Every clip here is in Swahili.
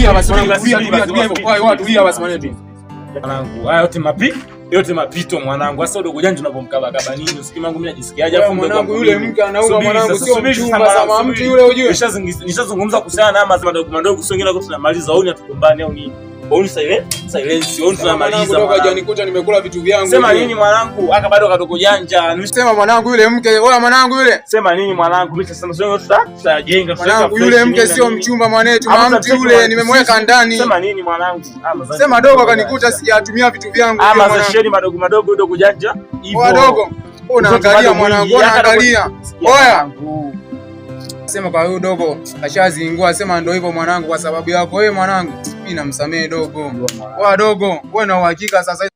Tulia basi mwanangu. Haya yote mapito mwanangu. Sasa udogo janja unapomkaba kaba nini? Usikii mangu mimi najisikiaje? Afu mwanangu yule mke anaua mwanangu, sio mchumba sama mtu yule ujue. Nishazungumza kuhusiana na mambo madogo sio ngine, tunamaliza au ni atukumbane au nini? Au ni silence au tunamaliza. Ndogo hajanikuta nimekula vitu vyangu. Sema nini mwanangu? Aka bado kadogo janja. Sema mwanangu yule mke, wewe mwanangu yule. Sema nini mwanangu? Mimi sasa sio tutajenga. Mwanangu yule mke sio mchumba mwanetu, mtu yule nimemweka ndani. Sema nini mwanangu? Sema dogo akanikuta sijatumia vitu vyangu. Ama za sheri madogo dogo janja. Hivyo. Wadogo. Unaangalia mwanangu, unaangalia. Oya. Sema kwa huyo dogo ashazingua, sema ndio hivyo mwanangu, kwa sababu yako wewe mwanangu. Mimi namsamehe dogo. Wewe dogo, wewe na uhakika sasa.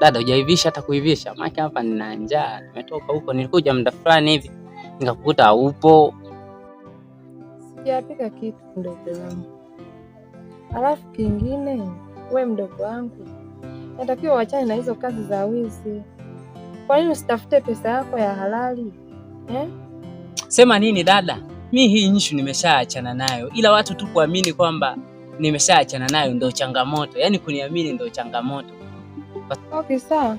Dada hujaivisha hata kuivisha. Maana hapa nina njaa. Nimetoka huko nilikuja muda fulani hivi nikakukuta haupo. Sijapika kitu ndogo wangu. Alafu kingine, wewe mdogo wangu, natakiwa uachane na hizo kazi za wizi. Kwa nini usitafute pesa yako ya halali? Sema nini dada? Mimi hii issue nimeshaachana nayo. Ila watu tu kuamini kwamba nimeshaachana nayo ndio changamoto. Yaani kuniamini ndio changamoto. Okay, sawa.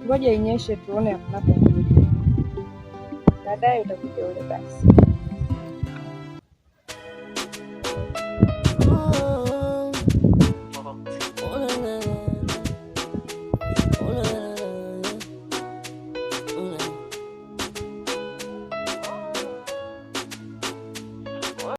Ngoja inyeshe tuone hapo. Baadaye utakuja ule basi.